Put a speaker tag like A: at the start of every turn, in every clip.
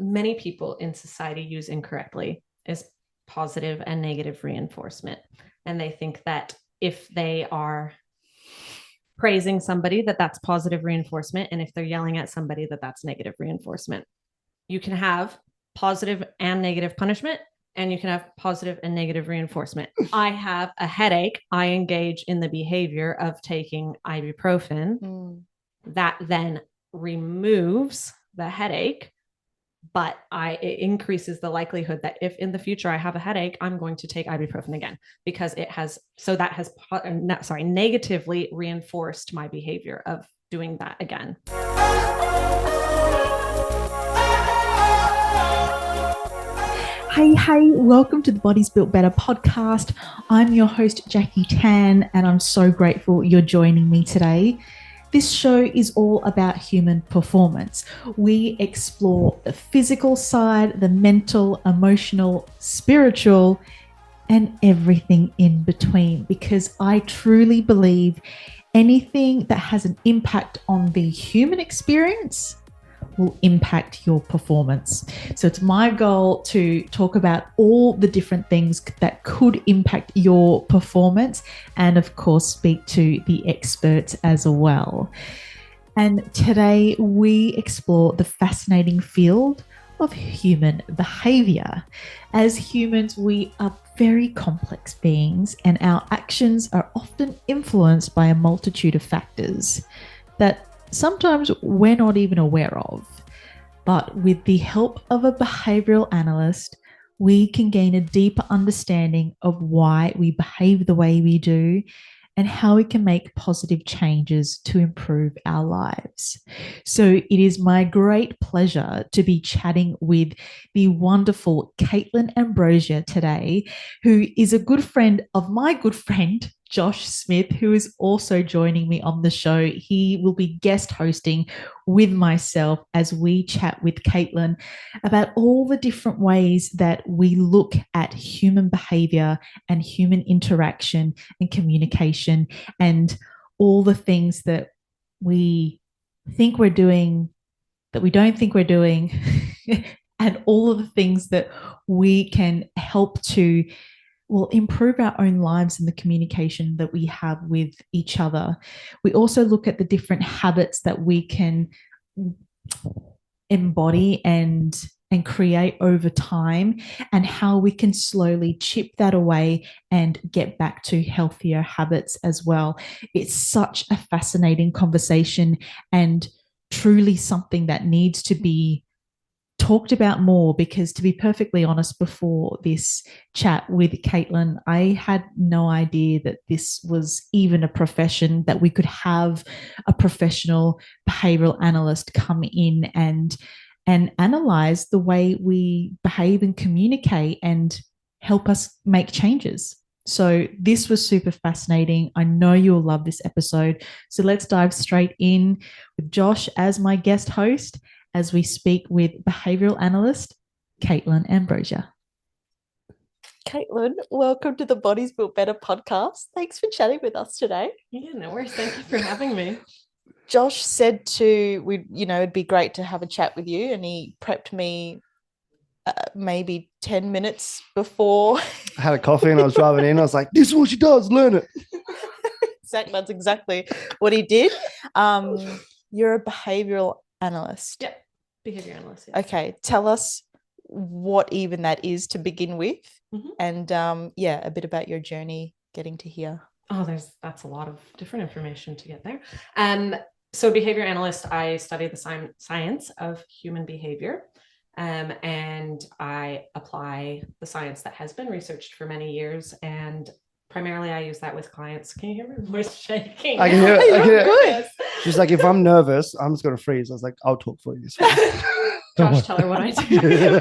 A: many people in society use incorrectly is positive and negative reinforcement. And they think that if they are praising somebody, that that's positive reinforcement. And if they're yelling at somebody, that that's negative reinforcement. You can have positive and negative punishment, and you can have positive and negative reinforcement. I have a headache. I engage in the behavior of taking ibuprofen. That then removes the headache, but it increases the likelihood that if in the future I have a headache, I'm going to take ibuprofen again, because it has, so that has, negatively reinforced my behavior of doing that again.
B: Hey, welcome to the Bodies Built Better podcast. I'm your host, Jackie Tan, and I'm so grateful you're joining me today. This show is all about human performance. We explore the physical side, the mental, emotional, spiritual, and everything in between, because I truly believe anything that has an impact on the human experience will impact your performance. So it's my goal to talk about all the different things that could impact your performance, and of course speak to the experts as well. And today we explore the fascinating field of human behavior. As humans, we are very complex beings, and our actions are often influenced by a multitude of factors that sometimes we're not even aware of. But with the help of a behavioral analyst, we can gain a deeper understanding of why we behave the way we do and how we can make positive changes to improve our lives. So it is my great pleasure to be chatting with the wonderful Caitlin Ambrosia today, who is a good friend of my good friend, Josh Smith, who is also joining me on the show. He will be guest hosting with myself as we chat with Caitlin about all the different ways that we look at human behavior and human interaction and communication, and all the things that we think we're doing that we don't think we're doing, and all of the things that we can help to improve our own lives and the communication that we have with each other. We also look at the different habits that we can embody and create over time, and how we can slowly chip that away and get back to healthier habits as well. It's such a fascinating conversation, and truly something that needs to be talked about more, because to be perfectly honest, before this chat with Caitlin, I had no idea that this was even a profession, that we could have a professional behavioral analyst come in and analyze the way we behave and communicate and help us make changes. So this was super fascinating. I know you'll love this episode. So let's dive straight in with Josh as my guest host, as we speak with behavioral analyst Caitlin Ambrosia. Caitlin, welcome to the Bodies Built Better podcast. Thanks for chatting with us today.
A: Yeah, no worries. Thank you for having me.
B: Josh said it'd be great to have a chat with you, and he prepped me maybe 10 minutes before.
C: I had a coffee and I was driving in. I was like, this is what she does, learn it.
B: That's exactly what he did. You're a behavioral analyst.
A: Yep. Behavior analyst. Yeah.
B: Okay. Tell us what even that is to begin with. Mm-hmm. And a bit about your journey getting to here.
A: Oh, that's a lot of different information to get there. So behavior analyst, I study the science of human behavior. And I apply the science that has been researched for many years, and primarily I use that with clients. Can you hear my voice shaking?
C: I can hear it. I can hear
B: it.
C: She's like, if I'm nervous, I'm just going to freeze. I was like, I'll talk for you.
A: Josh, tell her what I do.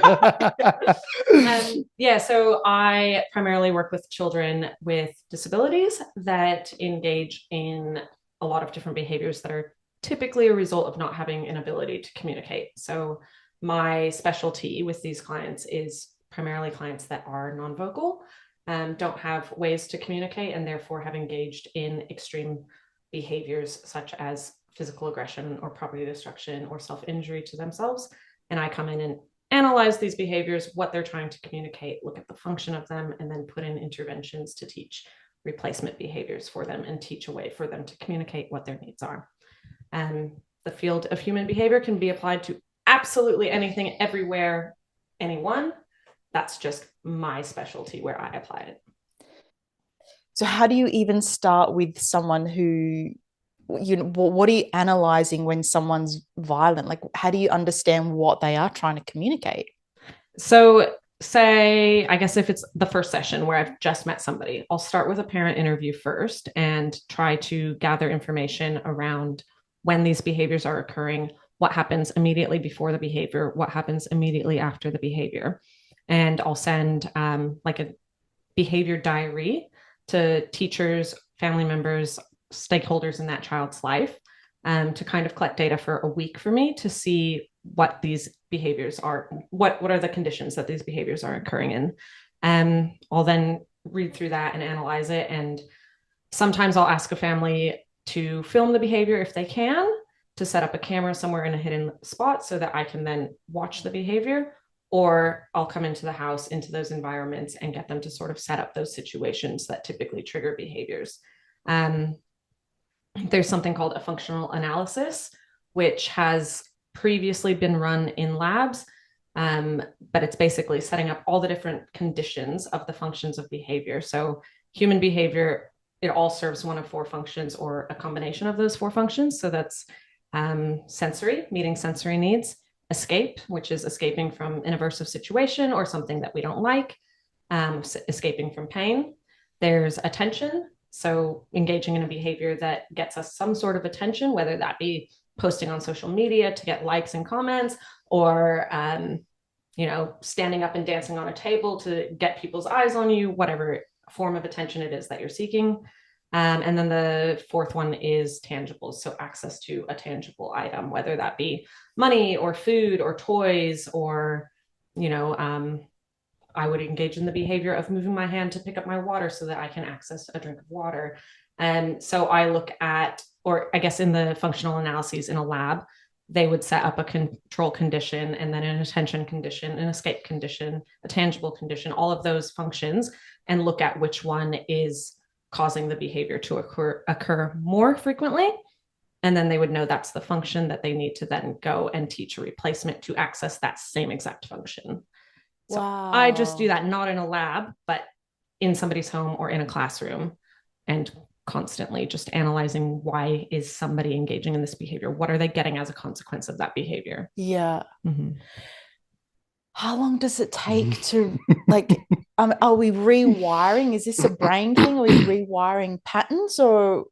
A: So I primarily work with children with disabilities that engage in a lot of different behaviors that are typically a result of not having an ability to communicate. So my specialty with these clients is primarily clients that are non-vocal, don't have ways to communicate, and therefore have engaged in extreme behaviors such as physical aggression or property destruction or self-injury to themselves. And I come in and analyze these behaviors, what they're trying to communicate, look at the function of them, and then put in interventions to teach replacement behaviors for them and teach a way for them to communicate what their needs are. The field of human behavior can be applied to absolutely anything, everywhere, anyone. That's just my specialty where I apply it.
D: So how do you even start with someone who, what are you analyzing when someone's violent? Like, how do you understand what they are trying to communicate?
A: So say, I guess if it's the first session where I've just met somebody, I'll start with a parent interview first and try to gather information around when these behaviors are occurring, what happens immediately before the behavior, what happens immediately after the behavior. And I'll send like a behavior diary to teachers, family members, stakeholders in that child's life to kind of collect data for a week for me to see what these behaviors are, what are the conditions that these behaviors are occurring in. I'll then read through that and analyze it. And sometimes I'll ask a family to film the behavior if they can, to set up a camera somewhere in a hidden spot so that I can then watch the behavior, or I'll come into the house, into those environments and get them to sort of set up those situations that typically trigger behaviors. There's something called a functional analysis, which has previously been run in labs, but it's basically setting up all the different conditions of the functions of behavior. So human behavior, it all serves one of four functions or a combination of those four functions. So that's sensory, meeting sensory needs; escape, which is escaping from an aversive situation or something that we don't like; escaping from pain. There's attention, so engaging in a behavior that gets us some sort of attention, whether that be posting on social media to get likes and comments, or standing up and dancing on a table to get people's eyes on you, whatever form of attention it is that you're seeking. And then the fourth one is tangibles, so access to a item, whether that be money or food or toys, or I would engage in the behavior of moving my hand to pick up my water so that I can access a drink of water. And so I look at, or I guess in the functional analyses in a lab, they would set up a control condition and then an attention condition, an escape condition, a tangible condition, all of those functions, and look at which one is causing the behavior to occur more frequently. And then they would know that's the function that they need to then go and teach a replacement to access that same exact function. So wow. I just do that not in a lab, but in somebody's home or in a classroom, and constantly just analyzing, why is somebody engaging in this behavior? What are they getting as a consequence of that behavior?
D: Yeah. Mm-hmm. How long does it take to are we rewiring? Is this a brain thing? Are we rewiring patterns, or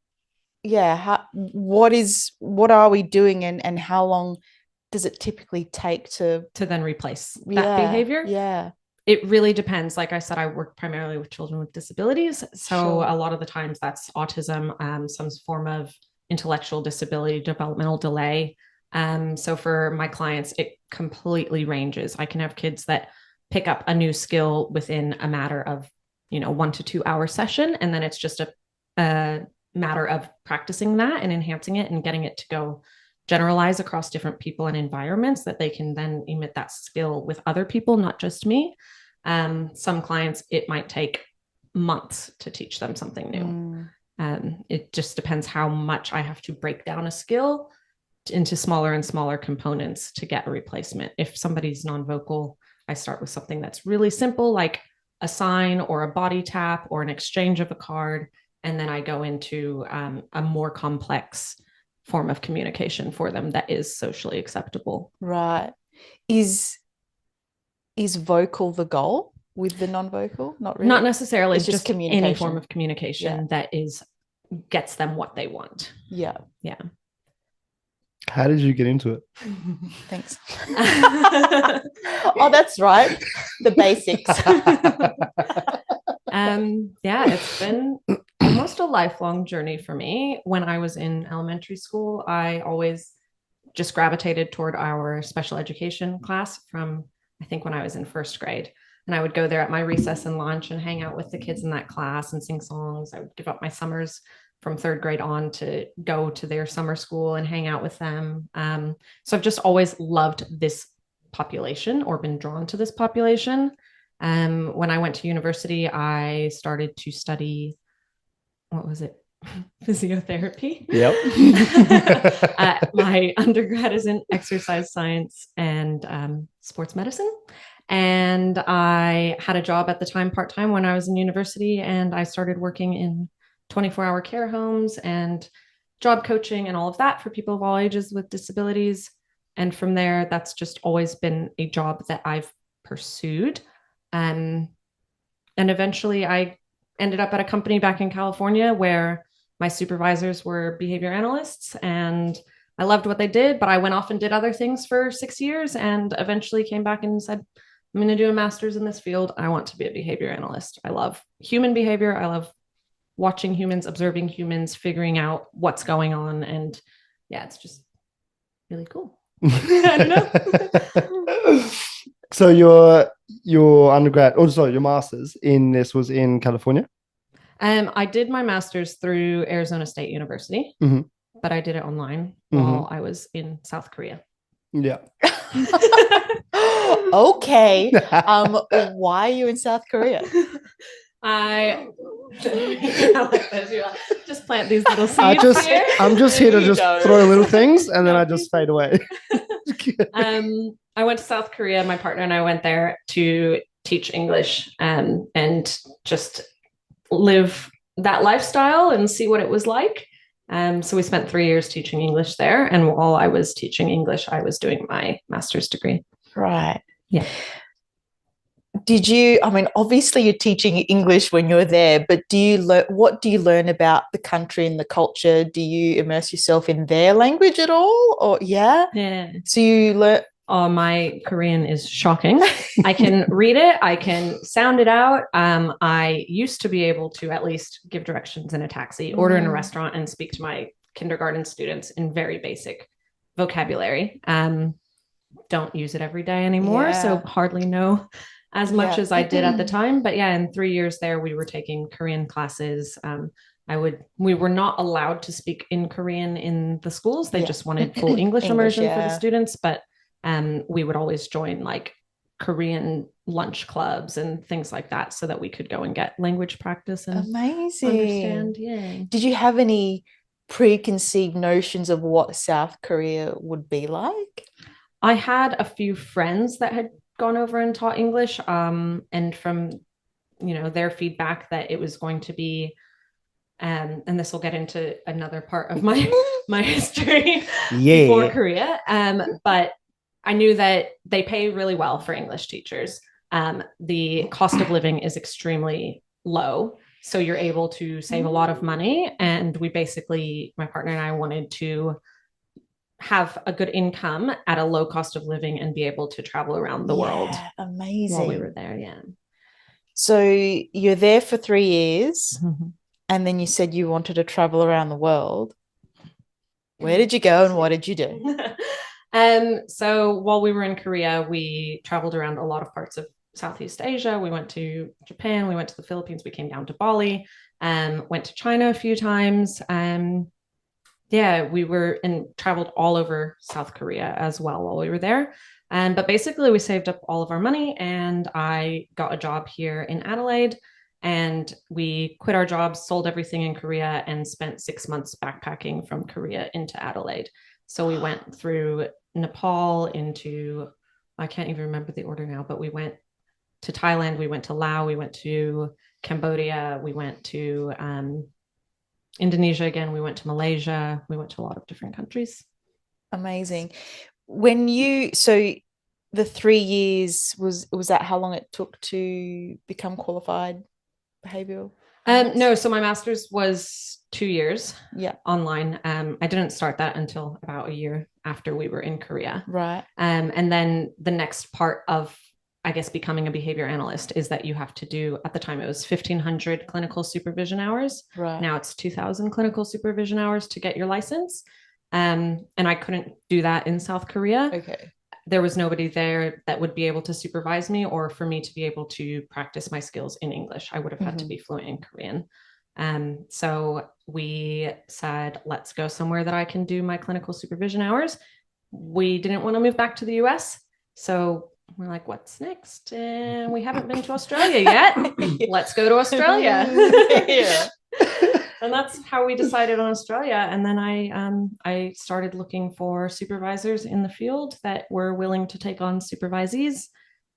D: what are we doing, and how long does it typically take to
A: then replace that behavior?
D: Yeah.
A: It really depends. Like I said, I work primarily with children with disabilities. So a lot of the times that's autism, some form of intellectual disability, developmental delay. So for my clients, it completely ranges. I can have kids that pick up a new skill within a matter of, 1 to 2 hour session. And then it's just a matter of practicing that and enhancing it and getting it to go generalize across different people and environments, that they can then emit that skill with other people, not just me. Some clients, it might take months to teach them something new. It just depends how much I have to break down a skill into smaller and smaller components to get a replacement. If somebody's non-vocal, I start with something that's really simple, like a sign or a body tap or an exchange of a card. And then I go into a more complex form of communication for them that is socially acceptable.
D: Right. Is vocal the goal with the non-vocal? Not really.
A: Not necessarily.
D: It's just communication.
A: Any form of communication that gets them what they want.
D: Yeah.
A: Yeah.
C: How did you get into it?
D: Thanks. Oh, that's right. The basics.
A: It's been almost a lifelong journey for me. When I was in elementary school, I always just gravitated toward our special education class from, I think, when I was in first grade. And I would go there at my recess and lunch and hang out with the kids in that class and sing songs. I would give up my summers from third grade on to go to their summer school and hang out with them. So I've just always loved this population or been drawn to this population. When I went to university, I started to study, what was it? Physiotherapy.
C: Yep.
A: My undergrad is in exercise science and sports medicine. And I had a job at the time, part-time, when I was in university, and I started working in 24-hour care homes and job coaching and all of that for people of all ages with disabilities. And from there, that's just always been a job that I've pursued. And eventually I ended up at a company back in California where my supervisors were behavior analysts, and I loved what they did, but I went off and did other things for 6 years and eventually came back and said, I'm going to do a master's in this field. I want to be a behavior analyst. I love human behavior. I love watching humans, observing humans, figuring out what's going on. And yeah, it's just really cool. I don't know.
C: So your undergrad, oh sorry, your master's in this was in California?
A: I did my master's through Arizona State University, but I did it online while I was in South Korea.
C: Yeah.
D: Okay. Why are you in South Korea?
A: I like this. Just plant these little seeds here.
C: I'm just here to just throw little things and then I just fade away.
A: I went to South Korea. My partner and I went there to teach English and just live that lifestyle and see what it was like. So we spent 3 years teaching English there. And while I was teaching English, I was doing my master's degree.
D: Right.
A: Yeah.
D: Did you, I mean, obviously you're teaching English when you're there, but what do you learn about the country and the culture? Do you immerse yourself in their language at all? Or yeah? So you learn.
A: Oh, my Korean is shocking. I can read it. I can sound it out. I used to be able to at least give directions in a taxi, order in a restaurant, and speak to my kindergarten students in very basic vocabulary. Don't use it every day anymore, so hardly know as much as I did at the time. But yeah, in 3 years there, we were taking Korean classes. We were not allowed to speak in Korean in the schools. They just wanted full English immersion for the students, but we would always join like Korean lunch clubs and things like that so that we could go and get language practice and understand. Yeah.
D: Did you have any preconceived notions of what South Korea would be like?
A: I had a few friends that had gone over and taught English, and from their feedback that it was going to be, and this will get into another part of my history before Korea, but I knew that they pay really well for English teachers. The cost of living is extremely low, so you're able to save a lot of money. And we basically, my partner and I, wanted to have a good income at a low cost of living and be able to travel around the world.
D: Amazing.
A: While we were there, yeah.
D: So you're there for 3 years, and then you said you wanted to travel around the world. Where did you go and what did you do?
A: So while we were in Korea, we traveled around a lot of parts of Southeast Asia. We went to Japan, we went to the Philippines, we came down to Bali, went to China a few times. We were and traveled all over South Korea as well while we were there. But basically we saved up all of our money and I got a job here in Adelaide, and we quit our jobs, sold everything in Korea, and spent 6 months backpacking from Korea into Adelaide. So we went through Nepal into, I can't even remember the order now, but we went to Thailand, we went to Laos, we went to Cambodia, we went to Indonesia again, we went to Malaysia, we went to a lot of different countries.
D: Amazing. So the 3 years, was that how long it took to become qualified behavioural?
A: No, so my master's was 2 years online. I didn't start that until about a year after we were in Korea.
D: Right.
A: And then the next part of, I guess, becoming a behavior analyst is that you have to do, at the time it was 1,500 clinical supervision hours.
D: Right.
A: Now it's 2,000 clinical supervision hours to get your license. And I couldn't do that in South Korea.
D: Okay.
A: There was nobody there that would be able to supervise me or for me to be able to practice my skills in English. I would have had to be fluent in Korean. So we said, let's go somewhere that I can do my clinical supervision hours. We didn't want to move back to the US. So we're like, what's next? And we haven't been to Australia yet. Let's go to Australia.
D: Yeah.
A: And that's how we decided on Australia. And then I started looking for supervisors in the field that were willing to take on supervisees.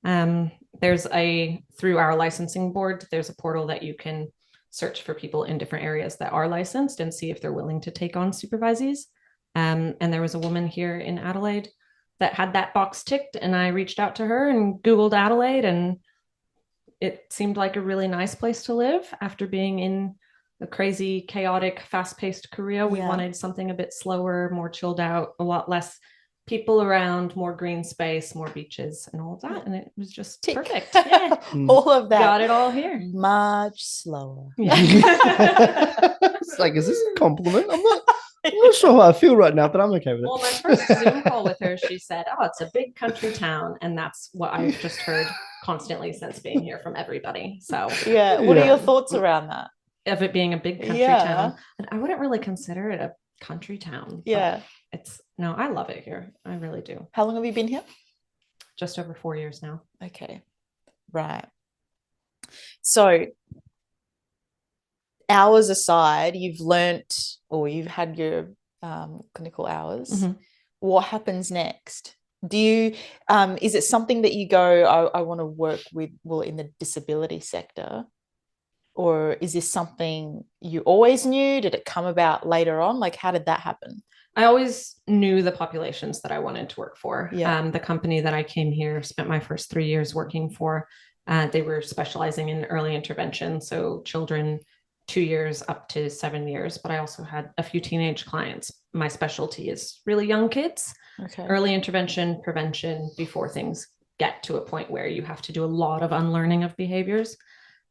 A: Through our licensing board, there's a portal that you can search for people in different areas that are licensed and see if they're willing to take on supervisees. And there was a woman here in Adelaide that had that box ticked, and I reached out to her and Googled Adelaide, and it seemed like a really nice place to live after being in a crazy, chaotic, fast-paced Korea. We wanted something a bit slower, more chilled out, a lot less people around, more green space, more beaches, and all of that. And it was just perfect. Yeah.
D: All of that.
A: Got it all here.
D: Much slower.
A: Yeah.
C: It's like, is this a compliment? I'm not sure how I feel right now, but I'm okay with it.
A: Well, my first Zoom call with her, she said, "Oh, it's a big country town," and that's what I've just heard constantly since being here from everybody. So
D: yeah, what are your thoughts around that?
A: Of it being a big country town, and I wouldn't really consider it a country town.
D: Yeah,
A: I love it here. I really do.
D: How long have you been here?
A: Just over 4 years now.
D: Okay, right. So hours aside, you've learnt, or you've had your clinical hours.
A: Mm-hmm.
D: What happens next? Do you is it something that you go, I want to work with, in the disability sector, or is this something you always knew? Did it come about later on? Like, how did that happen?
A: I always knew the populations that I wanted to work for.
D: Yeah.
A: The company that I came here, spent my first 3 years working for, they were specializing in early intervention, so children 2 years up to 7 years, but I also had a few teenage clients. My specialty is really young kids, early intervention, prevention, before things get to a point where you have to do a lot of unlearning of behaviors.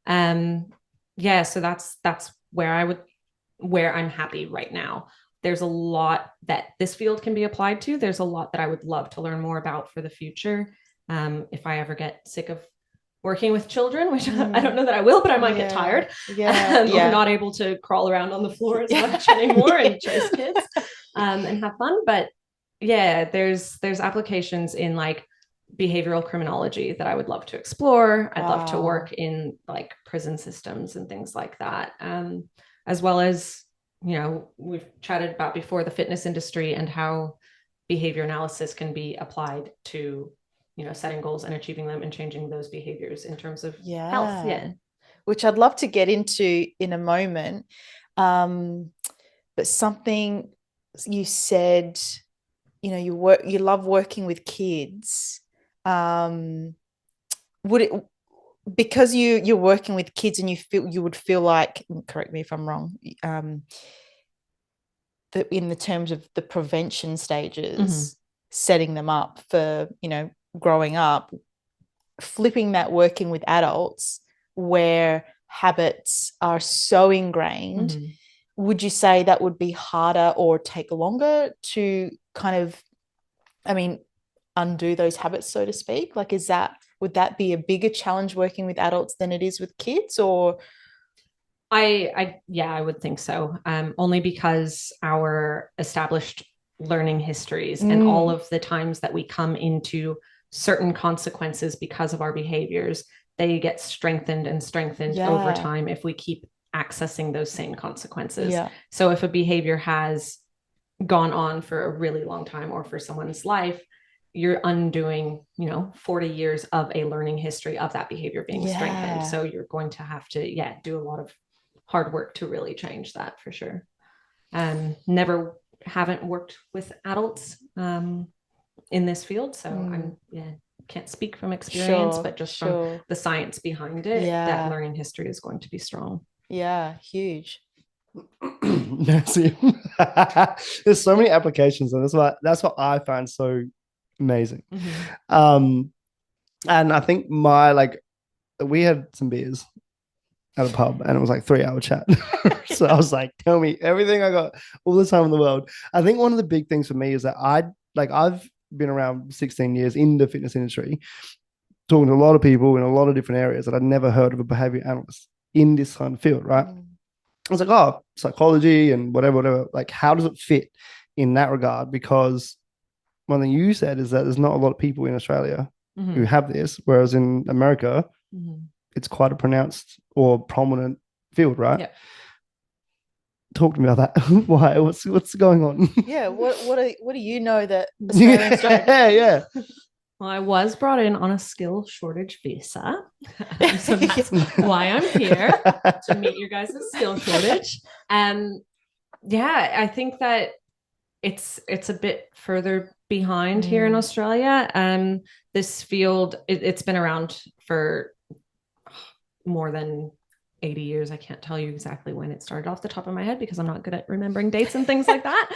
A: So that's where I'm happy right now. There's a lot that this field can be applied to. There's a lot that I would love to learn more about for the future. If I ever get sick of working with children, which I don't know that I will, but I might get tired. I'm not able to crawl around on the floor as much anymore and chase kids and have fun. But yeah, there's applications in like behavioral criminology that I would love to explore. I'd love to work in like prison systems and things like that, as well as, we've chatted about before, the fitness industry and how behavior analysis can be applied to, setting goals and achieving them and changing those behaviors in terms of health. Yeah,
D: which I'd love to get into in a moment. But something you said, you love working with kids. Would it, because you're working with kids and you would feel like, correct me if I'm wrong, that in the terms of the prevention stages, setting them up for, growing up, flipping that, working with adults where habits are so ingrained, would you say that would be harder or take longer to kind of, undo those habits, so to speak? Like, would that be a bigger challenge working with adults than it is with kids? Or
A: I would think so. Only because our established learning histories and all of the times that we come into certain consequences because of our behaviors, they get strengthened and strengthened over time if we keep accessing those same consequences. So if a behavior has gone on for a really long time, or for someone's life, you're undoing, 40 years of a learning history of that behavior being strengthened. So you're going to have to, do a lot of hard work to really change that, for sure. Haven't worked with adults in this field, so can't speak from experience, but just from the science behind it, that learning history is going to be strong.
D: Huge.
C: There's so many applications, and that's what I find so amazing. And I think we had some beers at a pub, and it was like 3-hour chat. So I was like, tell me everything, I got all the time in the world. I think one of the big things for me is that I've been around 16 years in the fitness industry, talking to a lot of people in a lot of different areas, that I'd never heard of a behavior analyst in this kind of field, right? I was like, oh, psychology and whatever. Like, how does it fit in that regard? Because one thing you said is that there's not a lot of people in Australia
A: Mhm.
C: who have this, whereas in America,
A: Mhm.
C: it's quite a pronounced or prominent field, right?
A: Yeah.
C: Talk to me about that. Why? What's going on?
D: Yeah. What do you know that Australians don't?
C: Yeah.
A: Well, I was brought in on a skill shortage visa. So that's why I'm here, to meet your guys' skill shortage. Yeah, I think that it's a bit further behind here in Australia. This field, it's been around for more than 80 years. I can't tell you exactly when it started off the top of my head because I'm not good at remembering dates and things like that.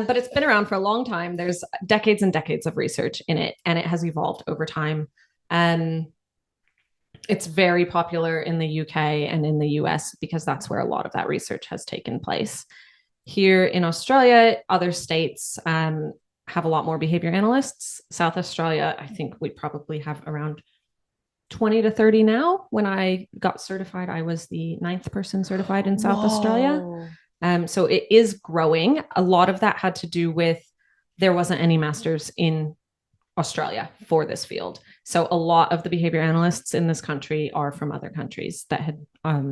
A: But it's been around for a long time. There's decades and decades of research in it, and it has evolved over time. It's very popular in the UK and in the US because that's where a lot of that research has taken place. Here in Australia, other states have a lot more behavior analysts. South Australia, I think we probably have around 20 to 30 now. When I got certified, I was the 9th person certified in South Australia. So it is growing. A lot of that had to do with there wasn't any masters in Australia for this field. So a lot of the behavior analysts in this country are from other countries that had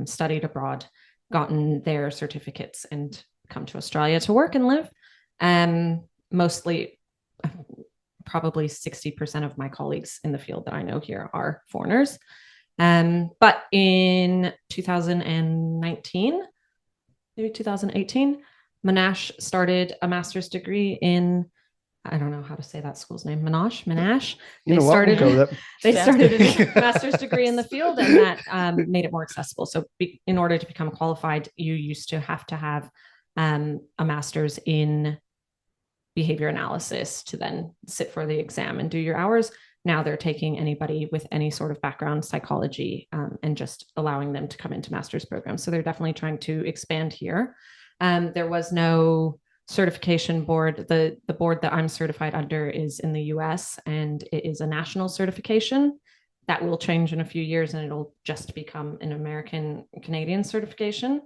A: studied abroad, gotten their certificates, and come to Australia to work and live. Mostly, probably 60% of my colleagues in the field that I know here are foreigners. But in 2019, maybe 2018, Monash started a master's degree in, I don't know how to say that school's name, Monash.
C: You know what? We'll go with it.
A: They started a master's degree in the field, and that made it more accessible. So in order to become qualified, you used to have a master's in behavior analysis to then sit for the exam and do your hours. Now they're taking anybody with any sort of background psychology and just allowing them to come into master's programs. So they're definitely trying to expand here. There was no certification board. The board that I'm certified under is in the US, and it is a national certification. That will change in a few years, and it'll just become an American Canadian certification.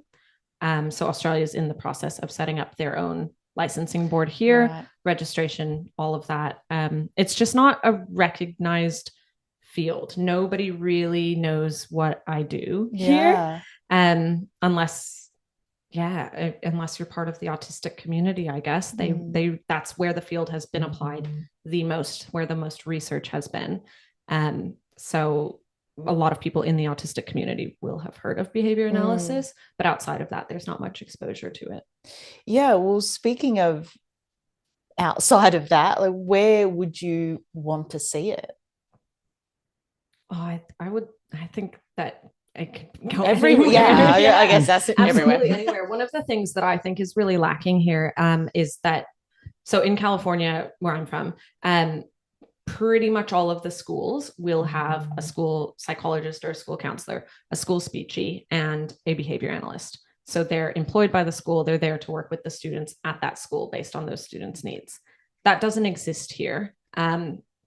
A: So Australia is in the process of setting up their own licensing board here, registration, all of that. It's just not a recognized field. Nobody really knows what I do here, unless you're part of the autistic community, I guess. They that's where the field has been applied the most, where the most research has been. So a lot of people in the autistic community will have heard of behavior analysis, but outside of that, there's not much exposure to it.
D: Yeah, well, speaking of outside of that, like, where would you want to see it?
A: I think that it could go
D: everywhere. Yeah, I guess that's
A: absolutely anywhere. One of the things that I think is really lacking here is that, so in California, where I'm from, pretty much all of the schools will have a school psychologist or a school counselor, a school speechie, and a behavior analyst. So they're employed by the school. They're there to work with the students at that school based on those students' needs. That doesn't exist here.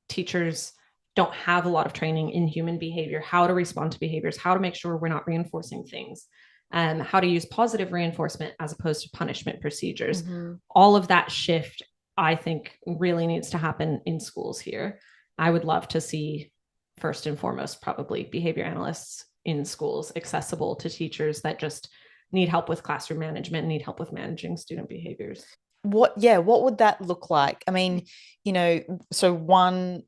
A: Teachers don't have a lot of training in human behavior, how to respond to behaviors, how to make sure we're not reinforcing things, how to use positive reinforcement as opposed to punishment procedures. All of that shift, I think, really needs to happen in schools here. I would love to see, first and foremost, probably behavior analysts in schools accessible to teachers that just need help with classroom management, need help with managing student behaviors.
D: What would that look like? I mean, so one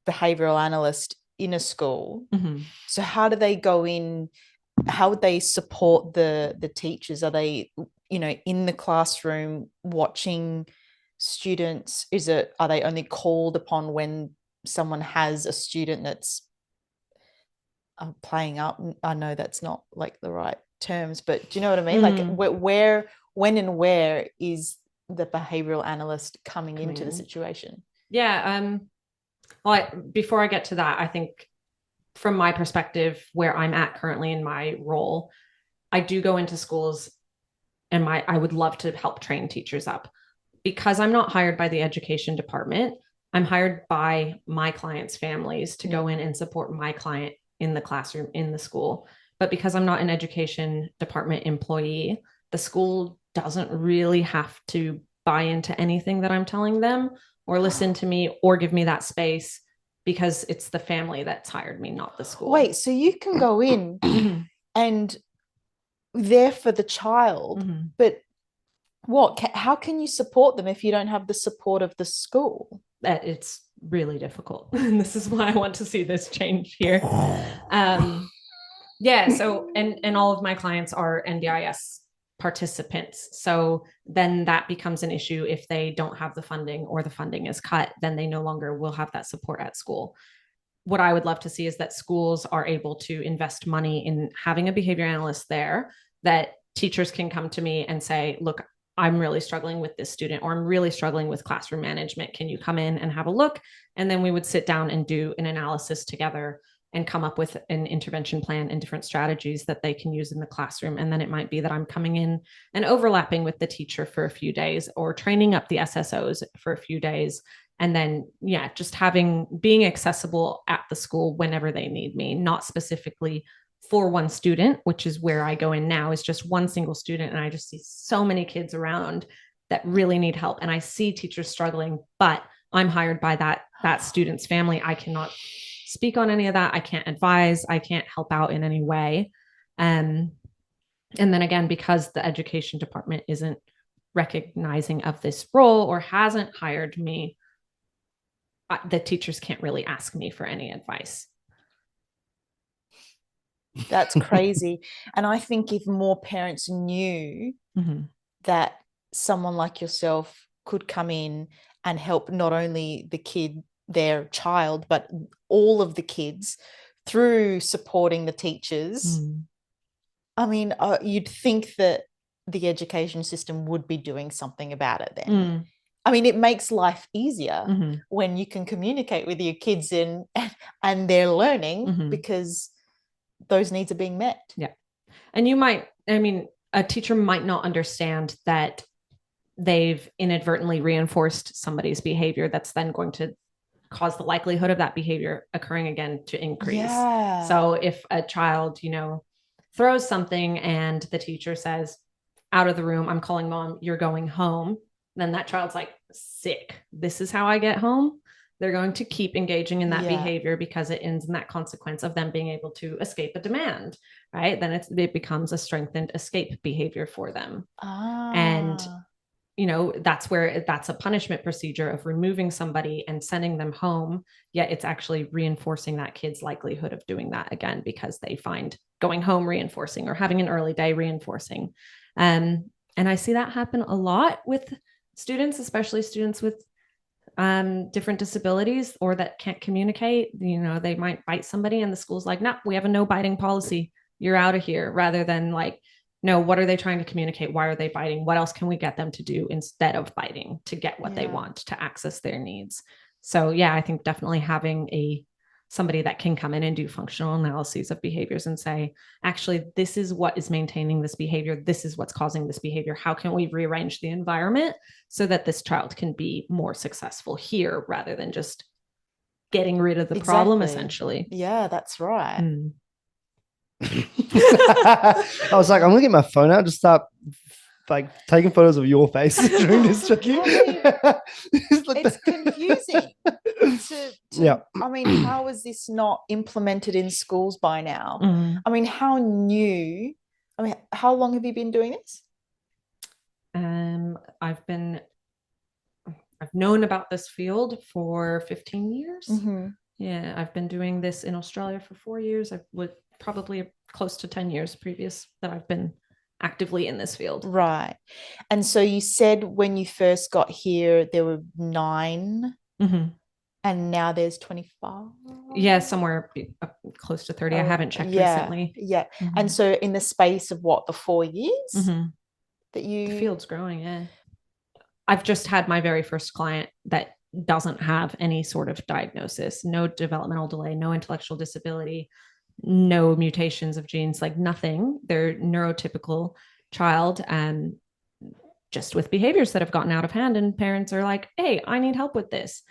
D: behavioral analyst in a school. So how do they go in? How would they support the teachers? Are they, in the classroom watching students? Are they only called upon when someone has a student that's playing up? I know that's not like the right terms, but do you know what I mean? Like when and where is the behavioral analyst coming into the situation?
A: Well, before I get to that, I think from my perspective, where I'm at currently in my role, I do go into schools and I would love to help train teachers up. Because I'm not hired by the education department, I'm hired by my clients' families to go in and support my client in the classroom, in the school. But because I'm not an education department employee, the school doesn't really have to buy into anything that I'm telling them. or listen to me or give me that space, because it's the family that's hired me, not the school.
D: Wait, so you can go in and there for the child, but how can you support them if you don't have the support of the school?
A: It's really difficult. And this is why I want to see this change here. Yeah. So, and all of my clients are NDIS participants. So then that becomes an issue if they don't have the funding or the funding is cut, then they no longer will have that support at school. What I would love to see is that schools are able to invest money in having a behavior analyst there, that teachers can come to me and say, look, I'm really struggling with this student, or I'm really struggling with classroom management. Can you come in and have a look? And then we would sit down and do an analysis together and come up with an intervention plan and different strategies that they can use in the classroom. And then it might be that I'm coming in and overlapping with the teacher for a few days, or training up the SSOs for a few days. And then, yeah, just being accessible at the school whenever they need me, not specifically for one student, which is where I go in now, is just one single student. And I just see so many kids around that really need help. And I see teachers struggling, but I'm hired by that student's family. I cannot speak on any of that. I can't advise. I can't help out in any way. And then again, because the education department isn't recognizing of this role or hasn't hired me, the teachers can't really ask me for any advice.
D: That's crazy. And I think if more parents knew that someone like yourself could come in and help not only the kid, their child, but all of the kids through supporting the teachers, I mean, you'd think that the education system would be doing something about it then. I mean, it makes life easier when you can communicate with your kids and they're learning because those needs are being met.
A: Yeah. And a teacher might not understand that they've inadvertently reinforced somebody's behavior that's then going to cause the likelihood of that behavior occurring again to increase.
D: Yeah.
A: So if a child, throws something and the teacher says, out of the room, I'm calling mom, you're going home, then that child's like, sick. This is how I get home. They're going to keep engaging in that behavior because it ends in that consequence of them being able to escape a demand, right? Then it becomes a strengthened escape behavior for them. And that's a punishment procedure of removing somebody and sending them home, yet it's actually reinforcing that kid's likelihood of doing that again, because they find going home reinforcing, or having an early day reinforcing. And I see that happen a lot with students, especially students with different disabilities or that can't communicate. They might bite somebody and the school's like, no, we have a no biting policy, you're out of here, rather than like, no, what are they trying to communicate? Why are they biting? What else can we get them to do instead of biting to get what they want, to access their needs? So yeah, I think definitely having somebody that can come in and do functional analyses of behaviors and say, actually, this is what is maintaining this behavior. This is what's causing this behavior. How can we rearrange the environment so that this child can be more successful here, rather than just getting rid of the problem, essentially.
D: Yeah, that's right.
C: I was like, I'm gonna get my phone out, just start like taking photos of your face during this, Jackie.
D: It's confusing. I mean, how is this not implemented in schools by now? I mean, how long have you been doing this?
A: I've known about this field for 15 years. Yeah, I've been doing this in Australia for 4 years. I would probably close to 10 years previous that I've been actively in this field.
D: Right. And so you said when you first got here, there were 9 and now there's 25.
A: Yeah, somewhere close to 30. I haven't checked recently.
D: Yeah. And so in the space of the 4 years that
A: the field's growing. Yeah. I've just had my very first client that doesn't have any sort of diagnosis, no developmental delay, no intellectual disability, no mutations of genes, like nothing. They're neurotypical child, and just with behaviors that have gotten out of hand, and parents are like, hey, I need help with this.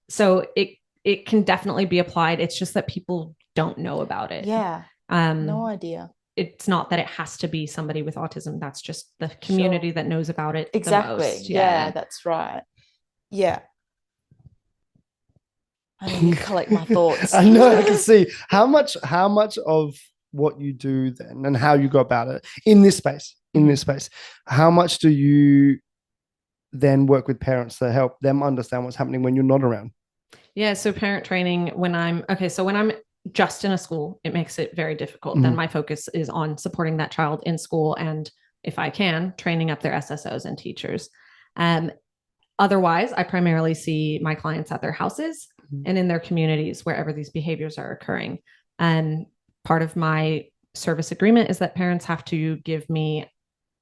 A: So it can definitely be applied. It's just that people don't know about it.
D: Yeah. No idea.
A: It's not that it has to be somebody with autism. That's just the community that knows about it.
D: Exactly.
A: The most.
D: Yeah, that's right. Yeah. I need to collect my thoughts.
C: I know, I can see how much of what you do then and how you go about it in this space, how much do you then work with parents to help them understand what's happening when you're not around?
A: Yeah. So parent training, when I'm just in a school, it makes it very difficult. Then my focus is on supporting that child in school and, if I can, training up their SSOs and teachers. Otherwise, I primarily see my clients at their houses and in their communities, wherever these behaviors are occurring. And part of my service agreement is that parents have to give me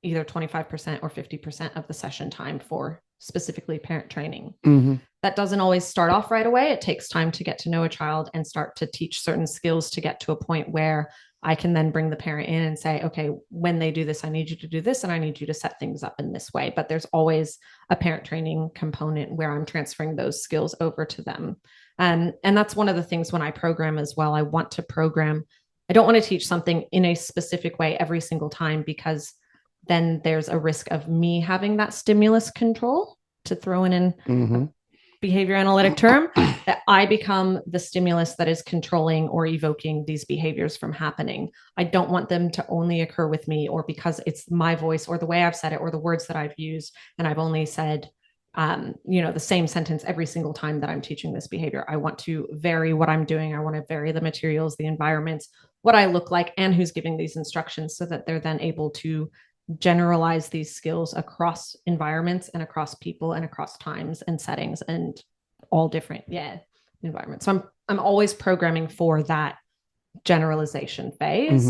A: either 25% or 50% of the session time for specifically parent training. That doesn't always start off right away. It takes time to get to know a child and start to teach certain skills to get to a point where I can then bring the parent in and say, okay, when they do this, I need you to do this, and I need you to set things up in this way. But there's always a parent training component where I'm transferring those skills over to them. And that's one of the things when I program as well. I want to program. I don't want to teach something in a specific way every single time, because then there's a risk of me having that stimulus control, to throw in a behavior analytic term, that I become the stimulus that is controlling or evoking these behaviors from happening. I don't want them to only occur with me, or because it's my voice or the way I've said it or the words that I've used, and I've only said the same sentence every single time that I'm teaching this behavior. I want to vary what I'm doing. I want to vary the materials, the environments, what I look like, and who's giving these instructions, so that they're then able to generalize these skills across environments and across people and across times and settings and all different environments. So I'm always programming for that generalization phase.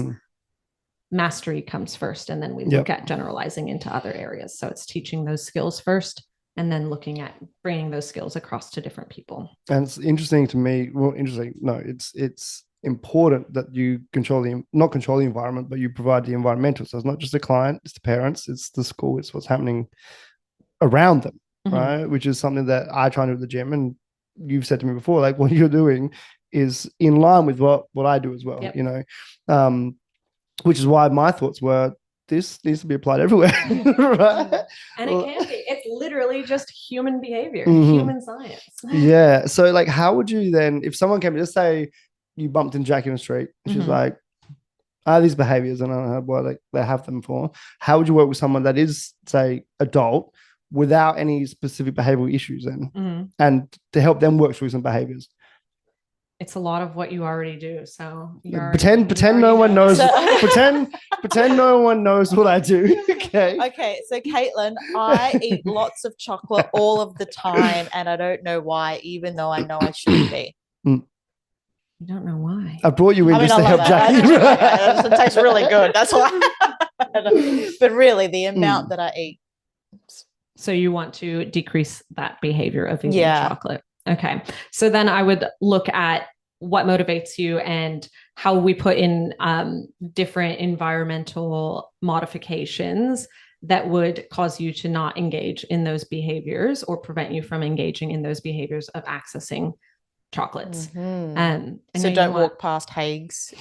A: Mastery comes first, and then we look at generalizing into other areas. So it's teaching those skills first, and then looking at bringing those skills across to different people.
C: And it's interesting to me. Well, interesting. No, it's important that you not control the environment, but you provide the environmental. So it's not just the client, it's the parents, it's the school, it's what's happening around them, right? Which is something that I try to do at the gym. And you've said to me before, like, what you're doing is in line with what I do as well, which is why my thoughts were, this needs to be applied everywhere. Right?
A: And it can be. It's literally just human behavior, human science.
C: Yeah. So like, how would you then, if someone came, just say you bumped in Jackie in the street, and she's like, I have these behaviors and I don't know what they have them for. How would you work with someone that is, say, adult without any specific behavioral issues then, and to help them work through some behaviors?
A: It's a lot of what you already do. So
C: pretend no one knows. pretend no one knows what I do. Okay.
D: Okay. So Caitlin, I eat lots of chocolate all of the time, and I don't know why, even though I know I shouldn't be.
A: You don't know why.
C: I brought you in just to help Jackie.
D: It tastes really good. That's why. But really, the amount that I eat.
A: So you want to decrease that behavior of eating chocolate. Okay. So then I would look at what motivates you and how we put in different environmental modifications that would cause you to not engage in those behaviors or prevent you from engaging in those behaviors of accessing chocolates.
D: So don't walk past Hague's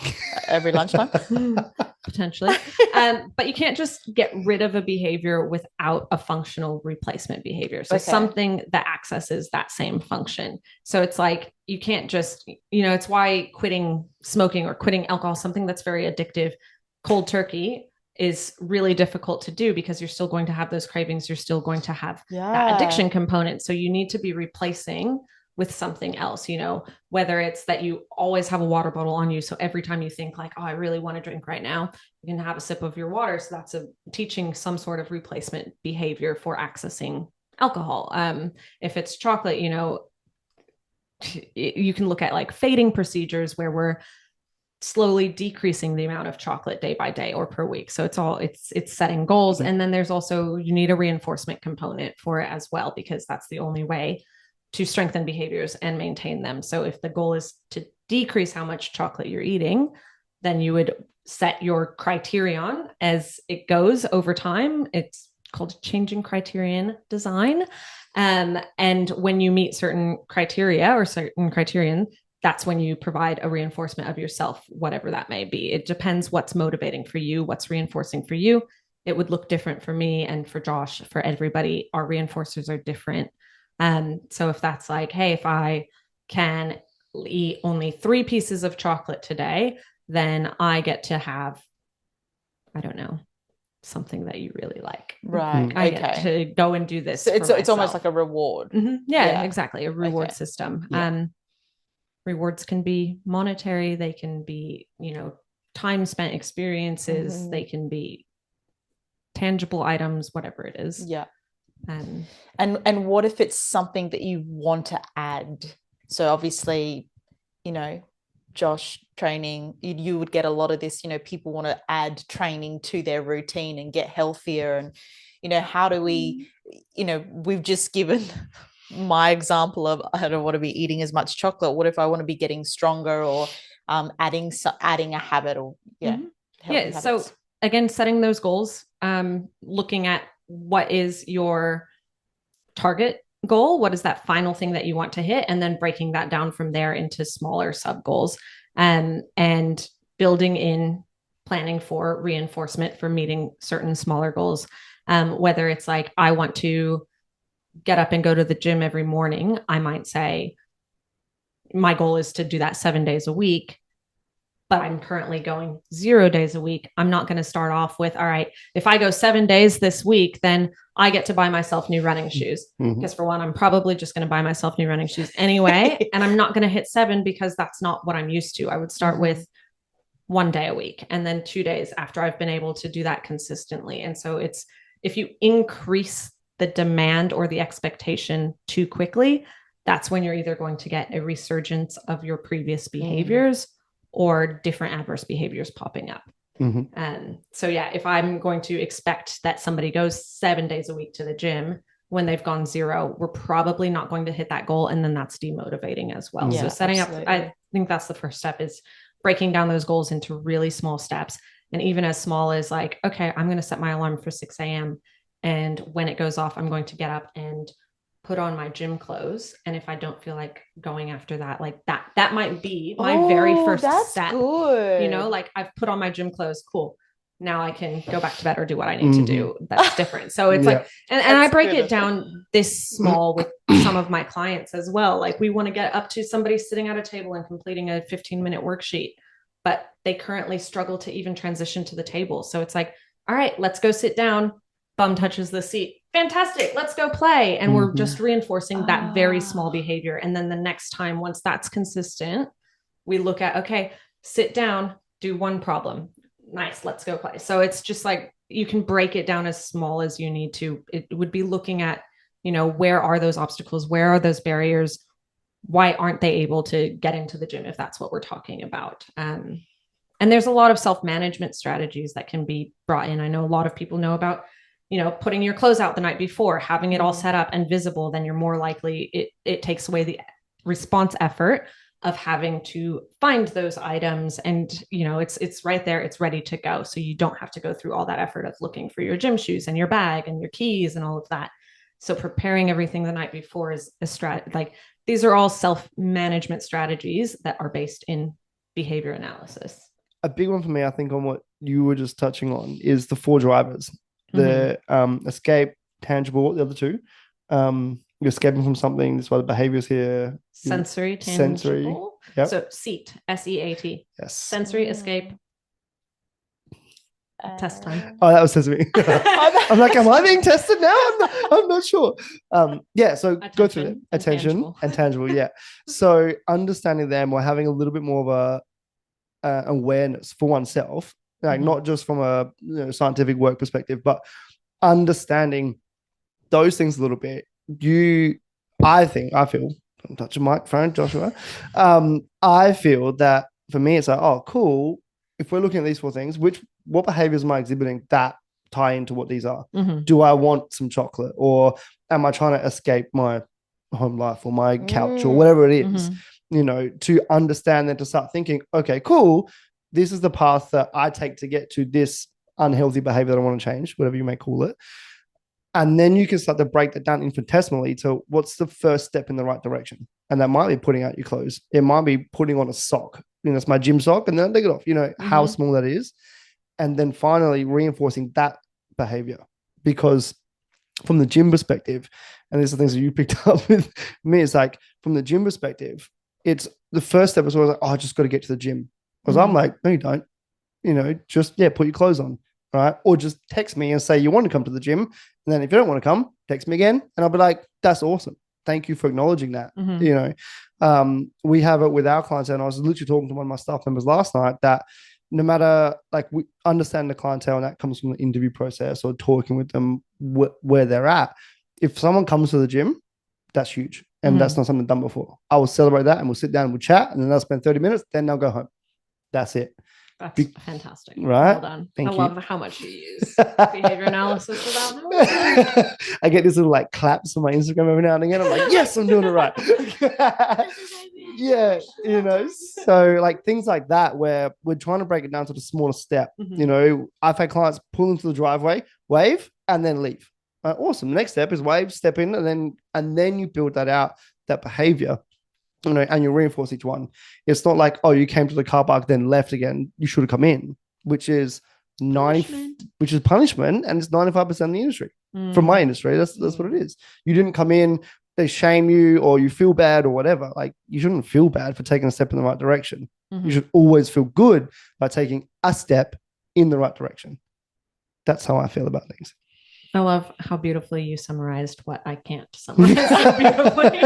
D: every lunchtime.
A: Potentially. But you can't just get rid of a behavior without a functional replacement behavior. So something that accesses that same function. So it's like, you can't just, it's why quitting smoking or quitting alcohol, something that's very addictive, cold turkey, is really difficult to do, because you're still going to have those cravings. You're still going to have that addiction component. So you need to be replacing with something else, whether it's that you always have a water bottle on you. So every time you think like, oh, I really want to drink right now, you can have a sip of your water. So that's teaching some sort of replacement behavior for accessing alcohol. If it's chocolate, you can look at like fading procedures where we're slowly decreasing the amount of chocolate day by day or per week. So it's setting goals. And then there's also, you need a reinforcement component for it as well, because that's the only way to strengthen behaviors and maintain them. So if the goal is to decrease how much chocolate you're eating, then you would set your criterion as it goes over time. It's called changing criterion design. And when you meet certain criteria or certain criterion, that's when you provide a reinforcement of yourself, whatever that may be. It depends what's motivating for you, what's reinforcing for you. It would look different for me and for Josh, for everybody. Our reinforcers are different. So if that's like, hey, if I can eat only 3 pieces of chocolate today, then I get to have, I don't know, something that you really like.
D: Right.
A: I
D: Okay.
A: get to go and do this.
D: So it's
A: for
D: almost
A: myself.
D: like a reward.
A: Yeah, exactly. A reward
D: Okay.
A: system.
D: Yeah.
A: Rewards can be monetary. They can be, time spent experiences. They can be tangible items, whatever it is.
D: Yeah. And what if it's something that you want to add? So obviously, Josh, training, you would get a lot of this, people want to add training to their routine and get healthier. And, how do we, we've just given my example of, I don't want to be eating as much chocolate. What if I want to be getting stronger, or adding a habit, or
A: habits. So again, setting those goals, looking at what is your target goal, what is that final thing that you want to hit, and then breaking that down from there into smaller sub goals, and building in planning for reinforcement for meeting certain smaller goals. Whether it's like, I want to get up and go to the gym every morning, I might say my goal is to do that 7 days a week, but I'm currently going 0 days a week. I'm not going to start off with, all right, if I go 7 days this week, then I get to buy myself new running shoes. Because for one, I'm probably just going to buy myself new running shoes anyway. And I'm not going to hit 7 because that's not what I'm used to. I would start with 1 day a week and then 2 days after I've been able to do that consistently. And so it's, if you increase the demand or the expectation too quickly, that's when you're either going to get a resurgence of your previous behaviors or different adverse behaviors popping up. So yeah, if I'm going to expect that somebody goes 7 days a week to the gym when they've gone 0, we're probably not going to hit that goal. And then that's demotivating as well. So setting up, I think that's the first step, is breaking down those goals into really small steps. And even as small as like, okay, I'm going to set my alarm for 6 a.m. And when it goes off, I'm going to get up and put on my gym clothes. And if I don't feel like going after that, like that might be my very first step.
D: Good.
A: Like, I've put on my gym clothes. Cool. Now I can go back to bed or do what I need to do. That's different. So it's like, and I break it down this small with some of my clients as well. Like, we want to get up to somebody sitting at a table and completing a 15-minute worksheet, but they currently struggle to even transition to the table. So it's like, all right, let's go sit down. Bum touches the seat. Fantastic. Let's go play. And we're just reinforcing that very small behavior. And then the next time, once that's consistent, we look at, okay, sit down, do 1 problem. Nice. Let's go play. So it's just like, you can break it down as small as you need to. It would be looking at, where are those obstacles? Where are those barriers? Why aren't they able to get into the gym, if that's what we're talking about? And there's a lot of self-management strategies that can be brought in. I know a lot of people know about, putting your clothes out the night before, having it all set up and visible. Then you're more likely, it takes away the response effort of having to find those items. And, it's right there, it's ready to go. So you don't have to go through all that effort of looking for your gym shoes and your bag and your keys and all of that. So preparing everything the night before is a strategy. Like, these are all self-management strategies that are based in behavior analysis.
C: A big one for me, I think, on what you were just touching on, is the 4 drivers. The escape, tangible, the other 2. You're escaping from something. That's why the behaviors here.
A: Sensory, tangible.
C: Sensory. Yep.
A: So SEAT, SEAT.
C: Yes.
A: Sensory, escape. Test time.
C: Oh, that was sesame. I'm like, am I being tested now? I'm not sure. So attention, go through them. Attention and tangible. Yeah. So understanding them, or having a little bit more of a awareness for oneself, like not just from a scientific work perspective, but understanding those things a little bit. I feel, I'm touching my microphone, Joshua. I feel that for me, it's like, oh, cool. If we're looking at these 4 things, what behaviors am I exhibiting that tie into what these are? Do I want some chocolate, or am I trying to escape my home life or my couch or whatever it is? To understand and to start thinking, okay, cool. This is the path that I take to get to this unhealthy behavior that I want to change, whatever you may call it. And then you can start to break that down infinitesimally to what's the first step in the right direction. And that might be putting out your clothes. It might be putting on a sock. It's my gym sock, and then I take it off, how small that is. And then finally reinforcing that behavior. Because from the gym perspective, and these are things that you picked up with me, it's like, from the gym perspective, it's the first step was always like, oh, I just got to get to the gym. Because I'm like, no, you don't. Just put your clothes on, right? Or just text me and say you want to come to the gym. And then if you don't want to come, text me again. And I'll be like, that's awesome. Thank you for acknowledging that. We have it with our clients. And I was literally talking to one of my staff members last night that no matter, like, we understand the clientele, and that comes from the interview process or talking with them where they're at. If someone comes to the gym, that's huge. And that's not something I've done before. I will celebrate that and we'll sit down and we'll chat, and then I'll spend 30 minutes, then they'll go home. That's it.
A: That's fantastic.
C: Right?
A: Well done.
C: Thank
A: I
C: you.
A: love how much you use behavior analysis without knowing.
C: I get these little like claps on my Instagram every now and again. I'm like, yes, I'm doing it right. Yeah, so like things like that where we're trying to break it down to the smallest step. I've had clients pull into the driveway, wave, and then leave. Awesome. The next step is wave, step in, and then you build that out, that behavior. And you reinforce each one. It's not like, oh, you came to the car park, then left again. You should have come in, which is punishment, and it's 95% of the industry. From my industry, that's what it is. You didn't come in, they shame you, or you feel bad, or whatever. Like, you shouldn't feel bad for taking a step in the right direction. You should always feel good by taking a step in the right direction. That's how I feel about things.
A: I love how beautifully you summarized what I can't summarize so beautifully.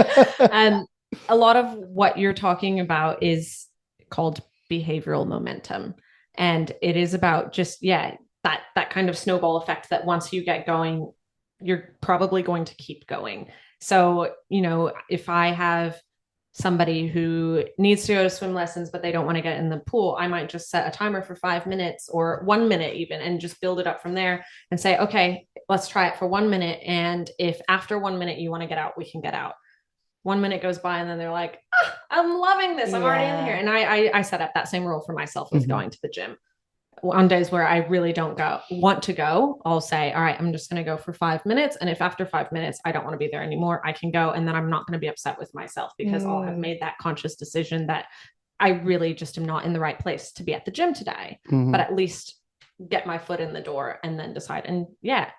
A: And a lot of what you're talking about is called behavioral momentum. And it is about just, that kind of snowball effect that once you get going, you're probably going to keep going. So, if I have somebody who needs to go to swim lessons, but they don't want to get in the pool, I might just set a timer for 5 minutes or 1 minute even, and just build it up from there and say, okay, let's try it for 1 minute. And if after 1 minute you want to get out, we can get out. 1 minute goes by and then they're like, I'm loving this. I'm already in here. And I set up that same rule for myself with going to the gym. On days where I really don't want to go, I'll say, all right, I'm just going to go for 5 minutes. And if after 5 minutes, I don't want to be there anymore, I can go. And then I'm not going to be upset with myself because I'll have made that conscious decision that I really just am not in the right place to be at the gym today, but at least get my foot in the door and then decide. And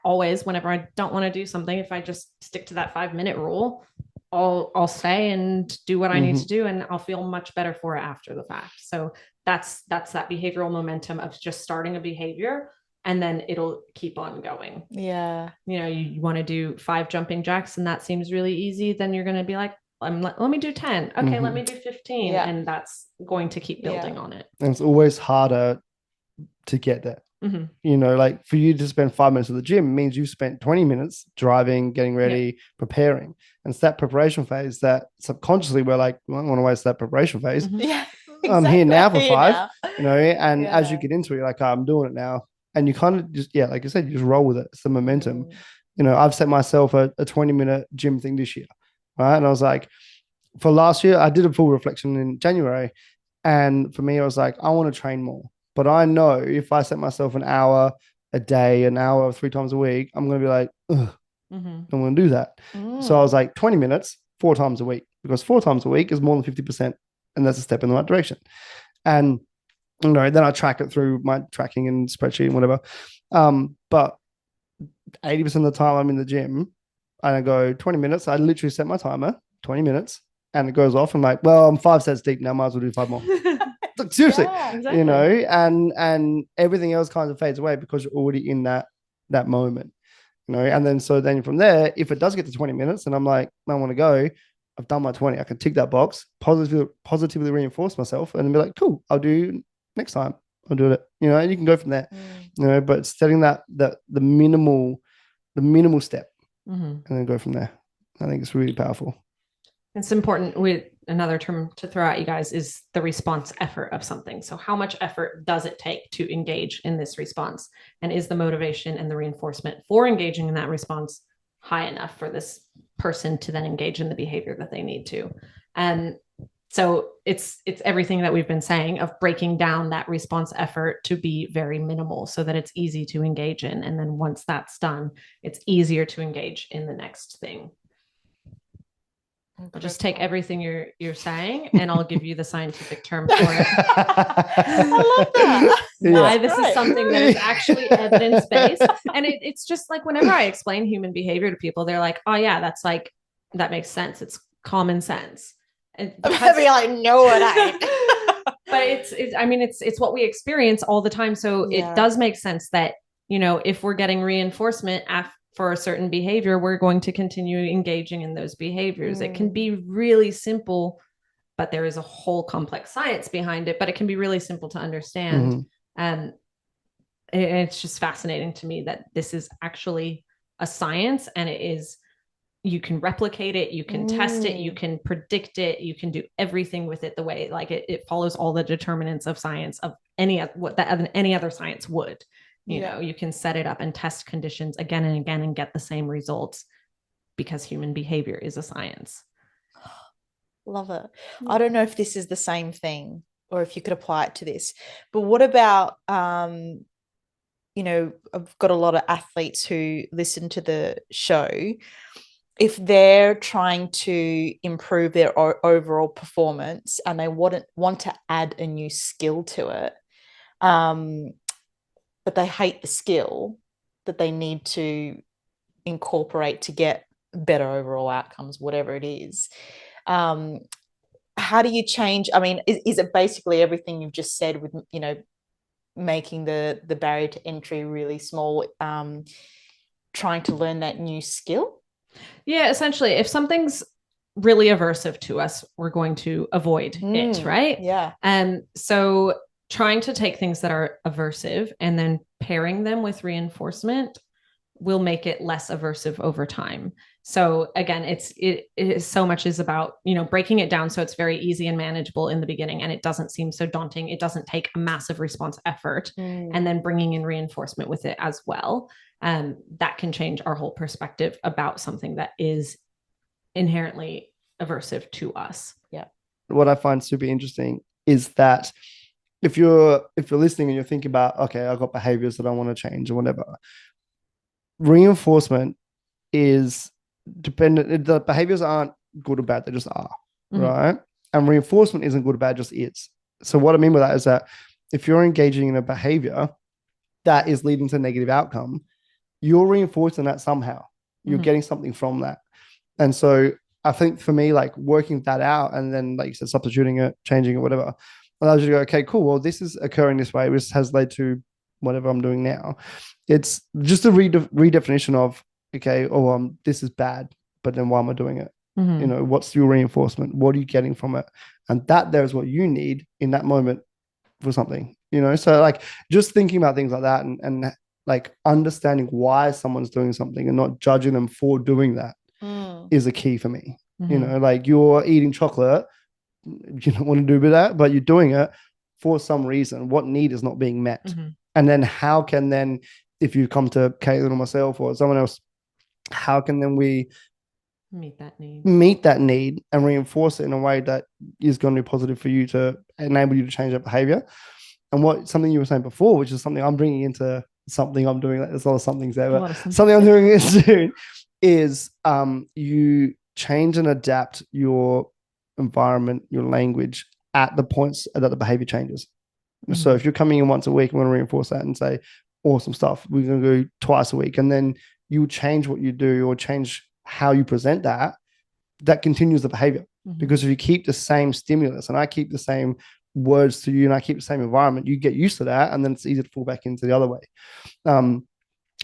A: always, whenever I don't want to do something, if I just stick to that 5 minute rule, I'll stay and do what I need to do, and I'll feel much better for it after the fact. So that's that behavioral momentum of just starting a behavior, and then it'll keep on going.
D: Yeah.
A: You want to do 5 jumping jacks, and that seems really easy. Then you're going to be like, let me do 10. Okay, let me do 15.
D: Yeah.
A: And that's going to keep building on it.
C: And it's always harder to get there. Like for you to spend 5 minutes at the gym means you spent 20 minutes driving, getting ready, preparing. And it's that preparation phase that subconsciously we're like, well, I don't want to waste that preparation phase.
D: Yeah. Exactly.
C: I'm here now for 5, and as you get into it, you're like, I'm doing it now. And you kind of just, like you said, you just roll with it. It's the momentum. I've set myself a 20-minute gym thing this year, right? And I was like, for last year, I did a full reflection in January. And for me, I was like, I want to train more. But I know if I set myself an hour a day, an hour 3 times a week, I'm going to be like, ugh, I'm going to do that. So I was like, 20 minutes, 4 times a week, because 4 times a week is more than 50%. And that's a step in the right direction. And, then I track it through my tracking and spreadsheet and whatever. But 80% of the time I'm in the gym and I go 20 minutes. I literally set my timer, 20 minutes, and it goes off. I'm like, well, I'm 5 sets deep now. Might as well do 5 more. Like, seriously,
A: exactly.
C: and everything else kind of fades away because you're already in that moment, and then from there, if it does get to 20 minutes and I'm like, I want to go, I've done my 20, I can tick that box, positively reinforce myself, and then be like, cool, I'll do next time, I'll do it, and you can go from there, but setting the minimal step and then go from there. I think it's really powerful.
A: It's important. With another term to throw at you guys is the response effort of something. So how much effort does it take to engage in this response? And is the motivation and the reinforcement for engaging in that response high enough for this person to then engage in the behavior that they need to? And so it's everything that we've been saying of breaking down that response effort to be very minimal so that it's easy to engage in. And then once that's done, it's easier to engage in the next thing. I'll just take everything you're saying and I'll give you the scientific term for it.
D: I love that.
A: Why this is something that is actually evidence-based. And it's just like whenever I explain human behavior to people, they're like, oh yeah, that makes sense. It's common sense. And
D: I'd be like, no, it ain't.
A: but it's what we experience all the time. So
D: Yeah.
A: it does make sense that, if we're getting reinforcement for a certain behavior, we're going to continue engaging in those behaviors. It can be really simple, but there is a whole complex science behind it, but it can be really simple to understand. And it's just fascinating to me that this is actually a science, and you can replicate it, you can test it, you can predict it, you can do everything with it the way, like it follows all the determinants of science of any other science would. You can set it up and test conditions again and again and get the same results because human behavior is a science.
D: Love it. I don't know if this is the same thing or if you could apply it to this, but what about I've got a lot of athletes who listen to the show. If they're trying to improve their overall performance and they want to add a new skill to it, but they hate the skill that they need to incorporate to get better overall outcomes, whatever it is. How do you change? I mean, is it basically everything you've just said with, making the barrier to entry really small, trying to learn that new skill?
A: Yeah, essentially, if something's really aversive to us, we're going to avoid it, right?
D: Yeah.
A: And so trying to take things that are aversive and then pairing them with reinforcement will make it less aversive over time. So again, it is so much is about, breaking it down so it's very easy and manageable in the beginning, and it doesn't seem so daunting. It doesn't take a massive response effort, and then bringing in reinforcement with it as well. That can change our whole perspective about something that is inherently aversive to us.
D: Yeah.
C: What I find super interesting is that if you're listening and you're thinking about, okay, I've got behaviors that I want to change or whatever, reinforcement is dependent. The behaviors aren't good or bad, they just are, right? And reinforcement isn't good or bad, just is. So what I mean by that is that if you're engaging in a behavior that is leading to a negative outcome, you're reinforcing that somehow. You're getting something from that. And so I think for me, like working that out and then, like you said, substituting it, changing it, whatever, allows you to go, okay, cool. Well, this is occurring this way, which has led to whatever I'm doing now. It's just a redefinition of, okay, this is bad, but then why am I doing it? What's your reinforcement? What are you getting from it? And that there is what you need in that moment for something, So like just thinking about things like that and like understanding why someone's doing something and not judging them for doing that is a key for me. Like you're eating chocolate, you don't want to do that, but you're doing it for some reason. What need is not being met? And then how can then, if you come to Caitlin or myself or someone else, how can then we
A: meet that
C: need and reinforce it in a way that is going to be positive for you to enable you to change that behavior? And something you were saying before, which is something I'm bringing into something I'm doing, there's a lot of somethings there, but something I'm doing soon is you change and adapt your environment, your language at the points that the behavior changes. So if you're coming in once a week, I'm going to reinforce that and say, awesome stuff. We're going to go twice a week. And then you change what you do or change how you present that continues the behavior. Because if you keep the same stimulus and I keep the same words to you and I keep the same environment, you get used to that. And then it's easy to fall back into the other way.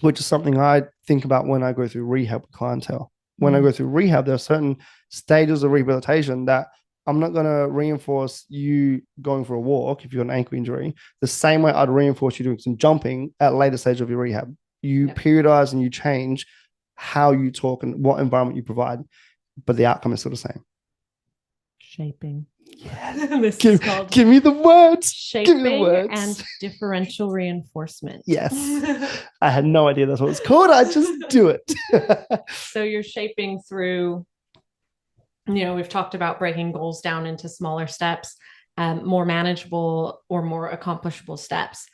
C: Which is something I think about when I go through rehab with clientele. When I go through rehab, there are certain stages of rehabilitation that I'm not going to reinforce you going for a walk if you've got an ankle injury the same way I'd reinforce you doing some jumping at a later stage of your rehab. You periodize and you change how you talk and what environment you provide, but the outcome is still the same.
A: Shaping.
C: Yeah. Give me the words.
A: Shaping and differential reinforcement.
C: Yes. I had no idea that's what it's called. I just do it.
A: So you're shaping through, we've talked about breaking goals down into smaller steps, more manageable or more accomplishable steps.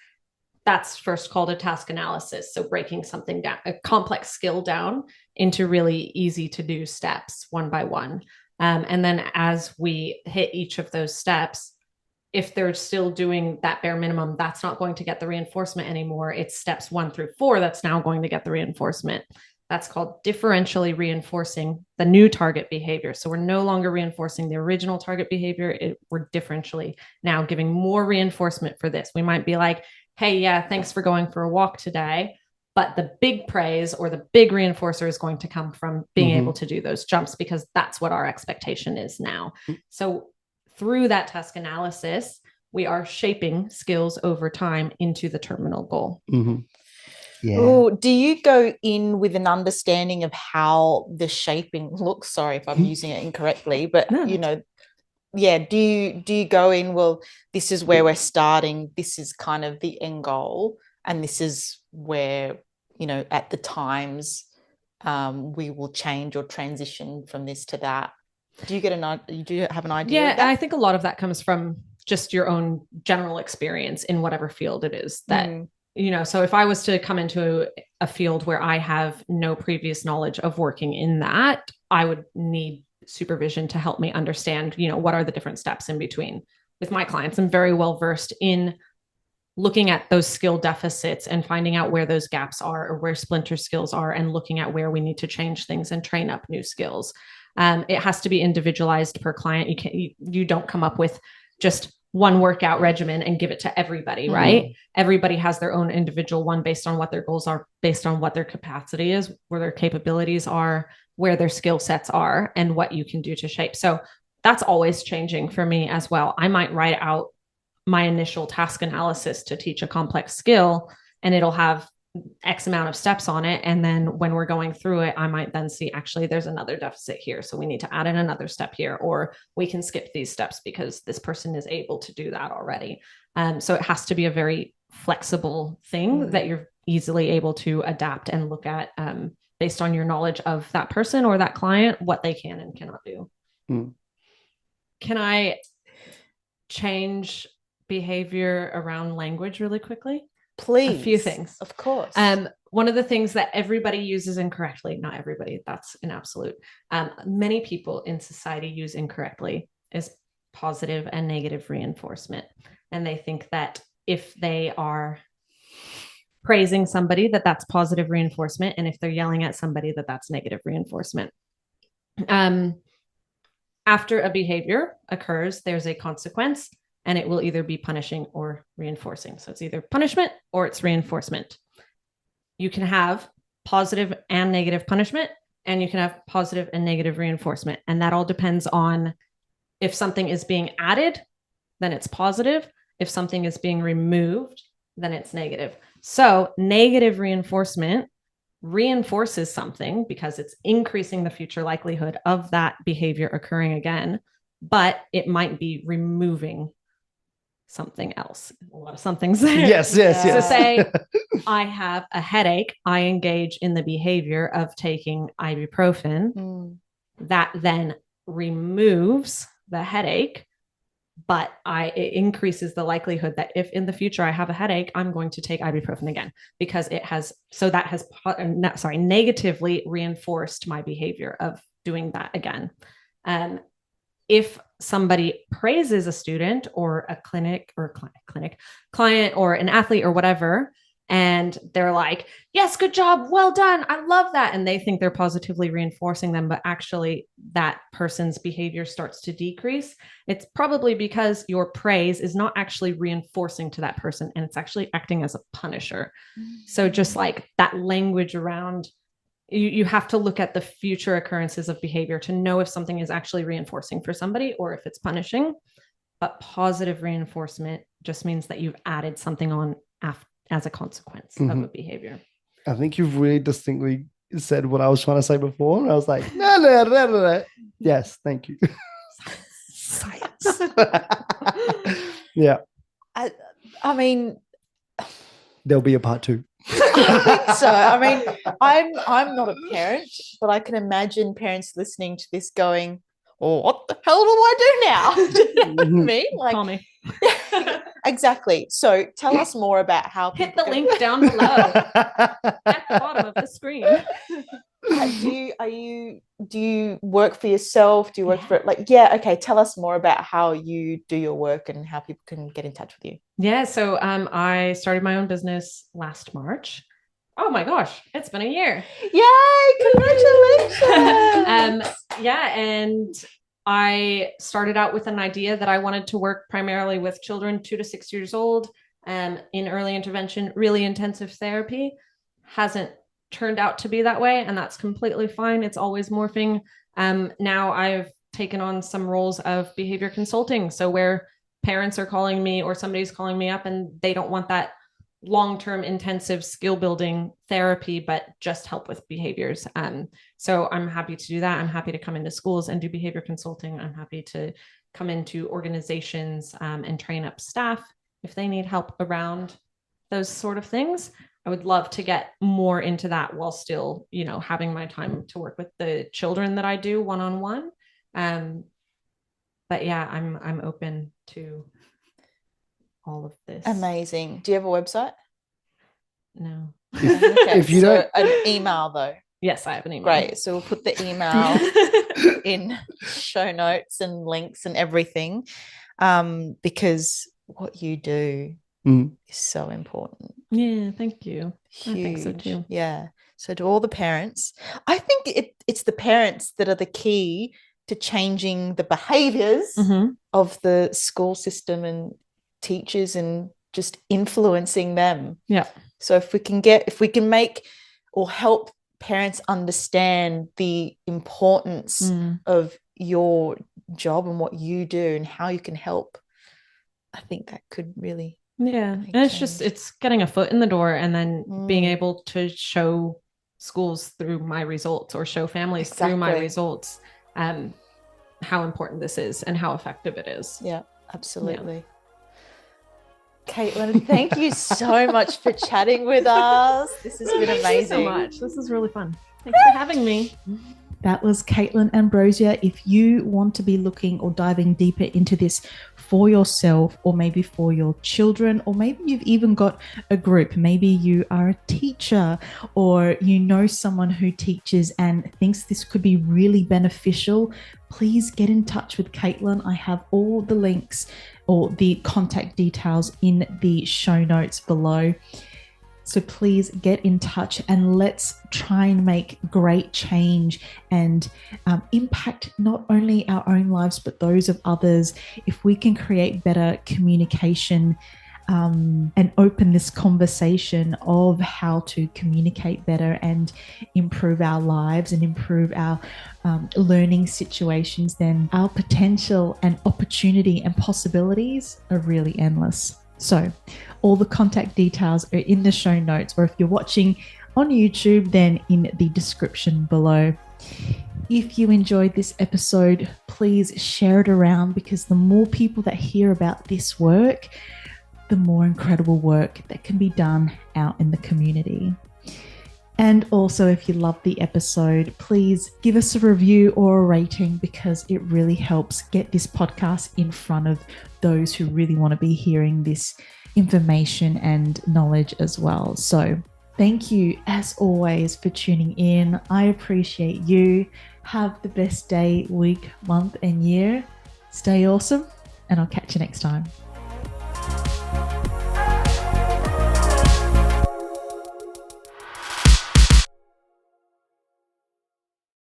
A: That's first called a task analysis. So breaking something down, a complex skill down into really easy to do steps one by one. And then as we hit each of those steps, if they're still doing that bare minimum, that's not going to get the reinforcement anymore. It's steps 1 through 4 that's now going to get the reinforcement. That's called differentially reinforcing the new target behavior. So we're no longer reinforcing the original target behavior. We're differentially now giving more reinforcement for this. We might be like, hey, yeah, thanks for going for a walk today. But the big praise or the big reinforcer is going to come from being able to do those jumps, because that's what our expectation is now. So through that task analysis, we are shaping skills over time into the terminal goal.
C: Yeah.
D: Oh, do you go in with an understanding of how the shaping looks? Sorry if I'm using it incorrectly, but yeah, do you go in, well, this is where we're starting, this is kind of the end goal, and this is where, at the times we will change or transition from this to that. Do you have an idea?
A: Yeah, I think a lot of that comes from just your own general experience in whatever field it is that so if I was to come into a field where I have no previous knowledge of working in that, I would need supervision to help me understand, what are the different steps in between. With my clients, I'm very well versed in looking at those skill deficits and finding out where those gaps are or where splinter skills are, and looking at where we need to change things and train up new skills. It has to be individualized per client. You don't come up with just one workout regimen and give it to everybody, right? Everybody has their own individual one based on what their goals are, based on what their capacity is, where their capabilities are, where their skill sets are, and what you can do to shape. So that's always changing for me as well. I might write out my initial task analysis to teach a complex skill, and it'll have X amount of steps on it. And then when we're going through it, I might then see, actually, there's another deficit here. So we need to add in another step here, or we can skip these steps because this person is able to do that already. So it has to be a very flexible thing that you're easily able to adapt and look at based on your knowledge of that person or that client, what they can and cannot do. Can I change behavior around language really quickly?
D: Please.
A: A few things.
D: Of course.
A: One of the things that everybody uses incorrectly, not everybody, that's an absolute, many people in society use incorrectly, is positive and negative reinforcement. And they think that if they are praising somebody, that's positive reinforcement. And if they're yelling at somebody, that's negative reinforcement. After a behavior occurs, there's a consequence, and it will either be punishing or reinforcing. So it's either punishment or it's reinforcement. You can have positive and negative punishment, and you can have positive and negative reinforcement. And that all depends on if something is being added, then it's positive. If something is being removed, then it's negative. So negative reinforcement reinforces something because it's increasing the future likelihood of that behavior occurring again, but it might be removing something else. A lot of somethings there.
C: Yes.
A: So say I have a headache, I engage in the behavior of taking ibuprofen. That then removes the headache, but it increases the likelihood that if in the future I have a headache, I'm going to take ibuprofen again, because that has negatively reinforced my behavior of doing that again. If somebody praises a student or a client or an athlete or whatever, and they're like, yes, good job, well done, I love that, and they think they're positively reinforcing them, but actually that person's behavior starts to decrease, it's probably because your praise is not actually reinforcing to that person, and it's actually acting as a punisher. So just like that language around, you have to look at the future occurrences of behavior to know if something is actually reinforcing for somebody or if it's punishing. But positive reinforcement just means that you've added something on as a consequence of a behavior.
C: I think you've really distinctly said what I was trying to say before. And I was like, no. Yes, thank you.
A: Science.
C: Yeah.
D: I mean,
C: there'll be a part 2.
D: I think so. I mean, I'm not a parent, but I can imagine parents listening to this going, "Oh, what the hell do I do now?" Do you know what I mean? Like,
A: call me.
D: Exactly. So tell us more about how
A: hit the link down below at the bottom of the screen.
D: Do you work for yourself? Do you work for okay, tell us more about how you do your work and how people can get in touch with you.
A: Yeah, so I started my own business last March. Oh my gosh, it's been a year.
D: Yay, congratulations.
A: Yeah, and I started out with an idea that I wanted to work primarily with children 2 to 6 years old in early intervention, really intensive therapy. Hasn't turned out to be that way, and that's completely fine. It's always morphing. Now I've taken on some roles of behavior consulting. So where parents are calling me or somebody's calling me up and they don't want that long-term intensive skill building therapy, but just help with behaviors. So I'm happy to do that. I'm happy to come into schools and do behavior consulting. I'm happy to come into organizations and train up staff if they need help around those sort of things. I would love to get more into that while still, having my time to work with the children that I do one-on-one. But yeah, I'm open to all of this.
D: Amazing. Do you have a website?
A: No.
D: Okay,
C: If you
D: so
C: don't-
D: an email though.
A: Yes, I have an email.
D: Great. So we'll put the email in show notes and links and everything, because what you do is so important.
A: Yeah, thank you.
D: Huge.
A: I think so too.
D: Yeah. So to all the parents, I think it's the parents that are the key to changing the behaviors of the school system and teachers and just influencing them.
A: Yeah.
D: So if we can make or help parents understand the importance of your job and what you do and how you can help, I think that could really
A: and it's getting a foot in the door and then being able to show schools through my results or show families through my results how important this is and how effective it is.
D: Yeah, absolutely. Caitlin, thank you so much for chatting with us. This has been amazing.
A: Thank you so much. This is really fun. Thanks for having me.
B: That was Caitlin Ambrosia. If you want to be looking or diving deeper into this for yourself, or maybe for your children, or maybe you've even got a group, maybe you are a teacher or you know someone who teaches and thinks this could be really beneficial, please get in touch with Caitlin. I have all the links or the contact details in the show notes below. So please get in touch and let's try and make great change and impact not only our own lives, but those of others. If we can create better communication and open this conversation of how to communicate better and improve our lives and improve our learning situations, then our potential and opportunity and possibilities are really endless. So all the contact details are in the show notes, or if you're watching on YouTube, then in the description below. If you enjoyed this episode, please share it around, because the more people that hear about this work, the more incredible work that can be done out in the community. And also, if you love the episode, please give us a review or a rating, because it really helps get this podcast in front of those who really want to be hearing this information and knowledge as well. So thank you as always for tuning in. I appreciate you. Have the best day, week, month, and year. Stay awesome, and I'll catch you next time.